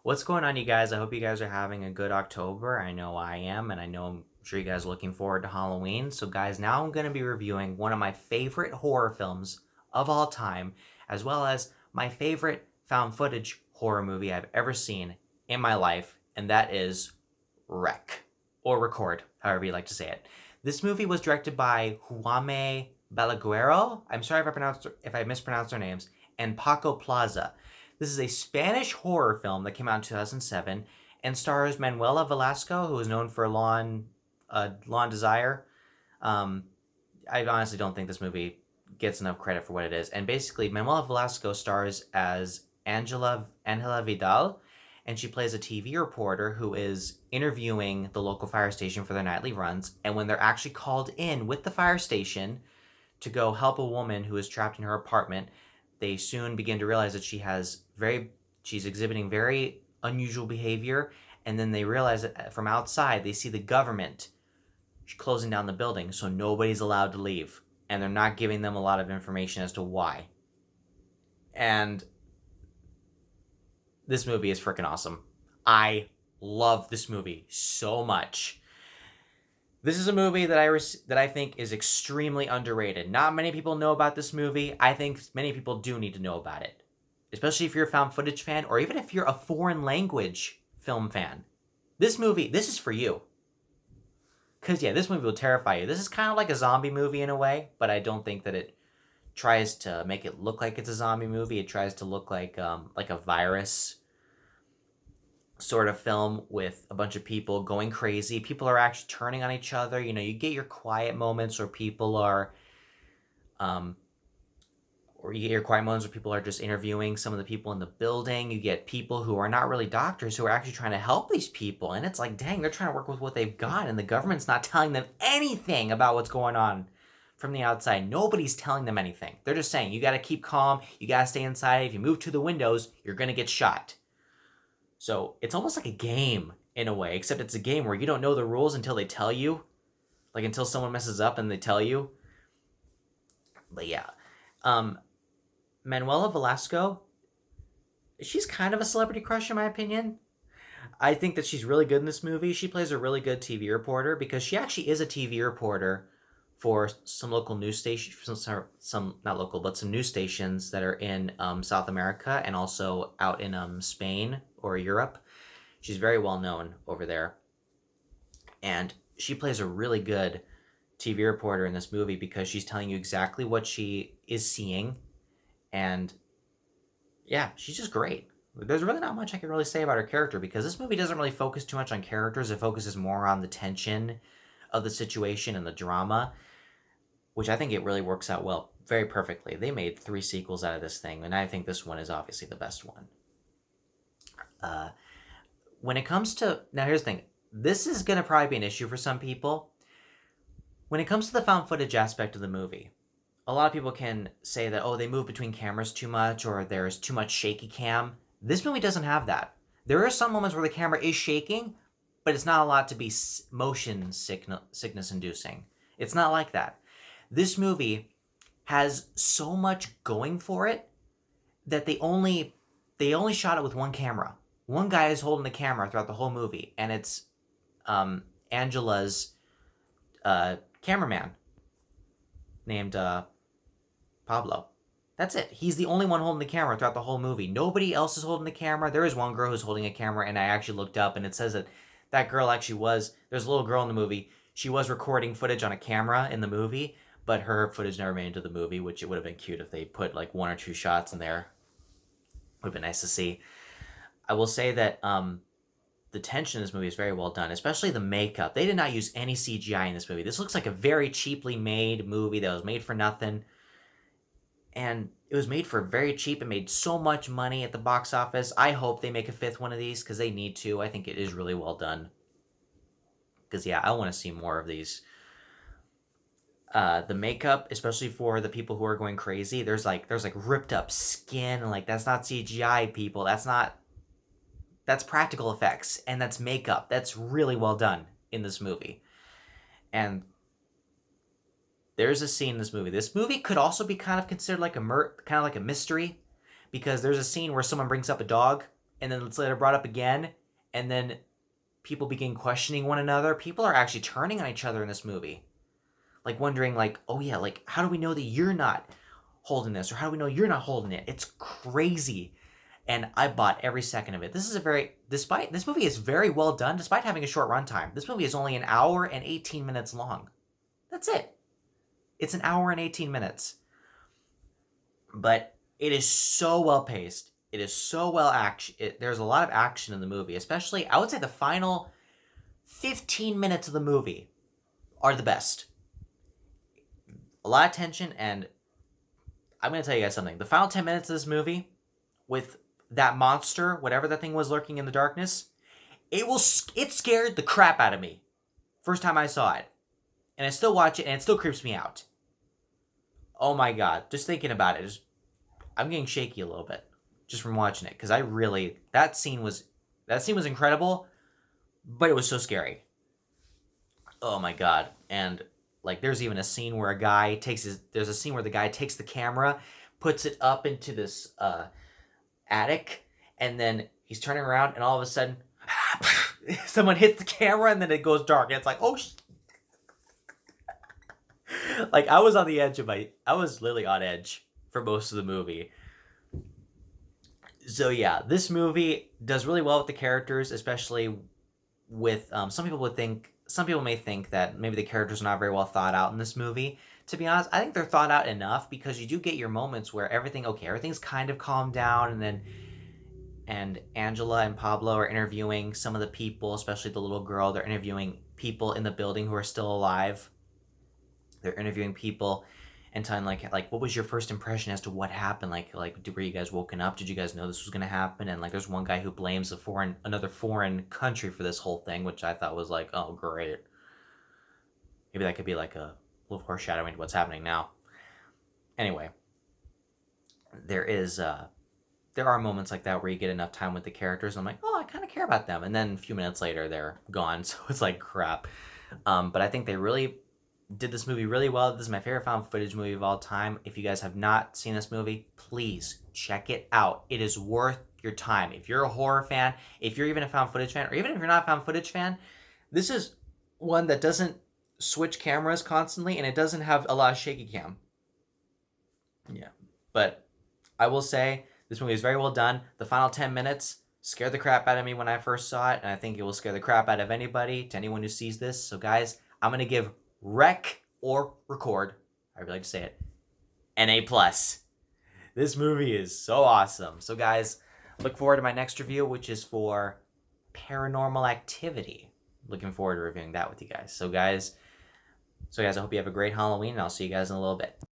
What's going on, you guys? I hope you guys are having a good October. I know I am, and I'm sure you guys are looking forward to Halloween. So, guys, now I'm going to be reviewing one of my favorite horror films of all time, as well as my favorite found footage horror movie I've ever seen in my life, and that is Wreck, or Record, however you like to say it. This movie was directed by Jaume Balaguero. I'm sorry if I mispronounced their names, and Paco Plaza. This is a Spanish horror film that came out in 2007 and stars Manuela Velasco, who is known for Law and Desire. Um, I honestly don't think this movie gets enough credit for what it is. And basically, Manuela Velasco stars as Angela Vidal, and she plays a TV reporter who is interviewing the local fire station for their nightly runs. And when they're actually called in with the fire station to go help a woman who is trapped in her apartment, they soon begin to realize that she's exhibiting very unusual behavior, and then they realize that from outside they see the government closing down the building, so nobody's allowed to leave, and they're not giving them a lot of information as to why. And this movie is freaking awesome. I love this movie so much. This is a movie that I think is extremely underrated. Not many people know about this movie. I think many people do need to know about it, especially if you're a found footage fan, or even if you're a foreign language film fan. This is for you. Because, yeah, this movie will terrify you. This is kind of like a zombie movie in a way, but I don't think that it tries to make it look like it's a zombie movie. It tries to look like a virus sort of film with a bunch of people going crazy. People are actually turning on each other. You know, you get your quiet moments where people are or you get your quiet moments where people are just interviewing some of the people in the building. You get people who are not really doctors who are actually trying to help these people, and it's like, dang, they're trying to work with what they've got, and the government's not telling them anything about what's going on from the outside. Nobody's telling them anything. They're just saying, you got to keep calm, you got to stay inside. If you move to the windows, you're going to get shot. So it's almost like a game in a way, except it's a game where you don't know the rules until they tell you. Like until someone messes up and they tell you. But yeah. Manuela Velasco, she's kind of a celebrity crush in my opinion. I think that she's really good in this movie. She plays a really good TV reporter because she actually is a TV reporter for some local news stations, some not local, but some news stations that are in South America and also out in Spain or Europe. She's very well known over there. And she plays a really good TV reporter in this movie because she's telling you exactly what she is seeing. And yeah, she's just great. There's really not much I can really say about her character because this movie doesn't really focus too much on characters. It focuses more on the tension of the situation and the drama, which I think it really works out well, very perfectly. They made 3 sequels out of this thing, and I think this one is obviously the best one. When it comes to... Now, here's the thing. This is going to probably be an issue for some people. When it comes to the found footage aspect of the movie, a lot of people can say that, oh, they move between cameras too much, or there's too much shaky cam. This movie doesn't have that. There are some moments where the camera is shaking, but it's not allowed to be motion sickness inducing. It's not like that. This movie has so much going for it that they only shot it with one camera. One guy is holding the camera throughout the whole movie, and it's Angela's cameraman named Pablo. That's it. He's the only one holding the camera throughout the whole movie. Nobody else is holding the camera. There is one girl who's holding a camera, and I actually looked up, and it says that girl actually there's a little girl in the movie. She was recording footage on a camera in the movie, but her footage never made it into the movie, which it would have been cute if they put like 1 or 2 shots in there. Would have been nice to see. I will say that the tension in this movie is very well done, especially the makeup. They did not use any CGI in this movie. This looks like a very cheaply made movie that was made for nothing. And it was made for very cheap and made so much money at the box office. I hope they make a 5th one of these because they need to. I think it is really well done. Because, yeah, I want to see more of these. The makeup, especially for the people who are going crazy, there's ripped up skin, and like that's not CGI, people. That's practical effects, and that's makeup. That's really well done in this movie. And there's a scene in this movie. This movie could also be kind of considered like a mystery, because there's a scene where someone brings up a dog and then it's later brought up again, and then people begin questioning one another. People are actually turning on each other in this movie, like wondering, like, oh yeah, like how do we know that you're not holding this, or how do we know you're not holding it? It's crazy, and I bought every second of it. This movie is very well done, despite having a short runtime. This movie is only an hour and 18 minutes long. That's it. It's an hour and 18 minutes. But it is so well paced. It is so well there's a lot of action in the movie, especially, I would say the final 15 minutes of the movie are the best. A lot of tension, and I'm going to tell you guys something. The final 10 minutes of this movie, with that monster, whatever that thing was lurking in the darkness, it scared the crap out of me. First time I saw it. And I still watch it, and it still creeps me out. Oh my god. Just thinking about it, I'm getting shaky a little bit just from watching it, because that scene was incredible, but it was so scary. Oh my god. And like, there's even a scene where the guy takes the camera, puts it up into this attic, and then he's turning around, and all of a sudden someone hits the camera, and then it goes dark, and it's like, oh like, I was literally on edge for most of the movie. So yeah, this movie does really well with the characters, especially with some people may think that maybe the characters are not very well thought out in this movie. To be honest, I think they're thought out enough, because you do get your moments where everything's kind of calmed down, and Angela and Pablo are interviewing some of the people, especially the little girl. They're interviewing people in the building who are still alive. They're interviewing people and telling, like, what was your first impression as to what happened? Like, were you guys woken up? Did you guys know this was going to happen? And like, there's one guy who blames another foreign country for this whole thing, which I thought was like, oh great. Maybe that could be like a little foreshadowing to what's happening now. Anyway, there are moments like that where you get enough time with the characters, and I'm like, oh, I kind of care about them. And then a few minutes later, they're gone. So it's like, crap. But I think they really did this movie really well. This is my favorite found footage movie of all time. If you guys have not seen this movie, please check it out. It is worth your time. If you're a horror fan, if you're even a found footage fan, or even if you're not a found footage fan, this is one that doesn't switch cameras constantly, and it doesn't have a lot of shaky cam. Yeah. But I will say, this movie is very well done. The final 10 minutes scared the crap out of me when I first saw it, and I think it will scare the crap out of anyone who sees this. So guys, I'm going to give Rec or Record, I really like to say it, an A+. This movie is so awesome. So guys, look forward to my next review, which is for Paranormal Activity. Looking forward to reviewing that with you guys. So guys, I hope you have a great Halloween, and I'll see you guys in a little bit.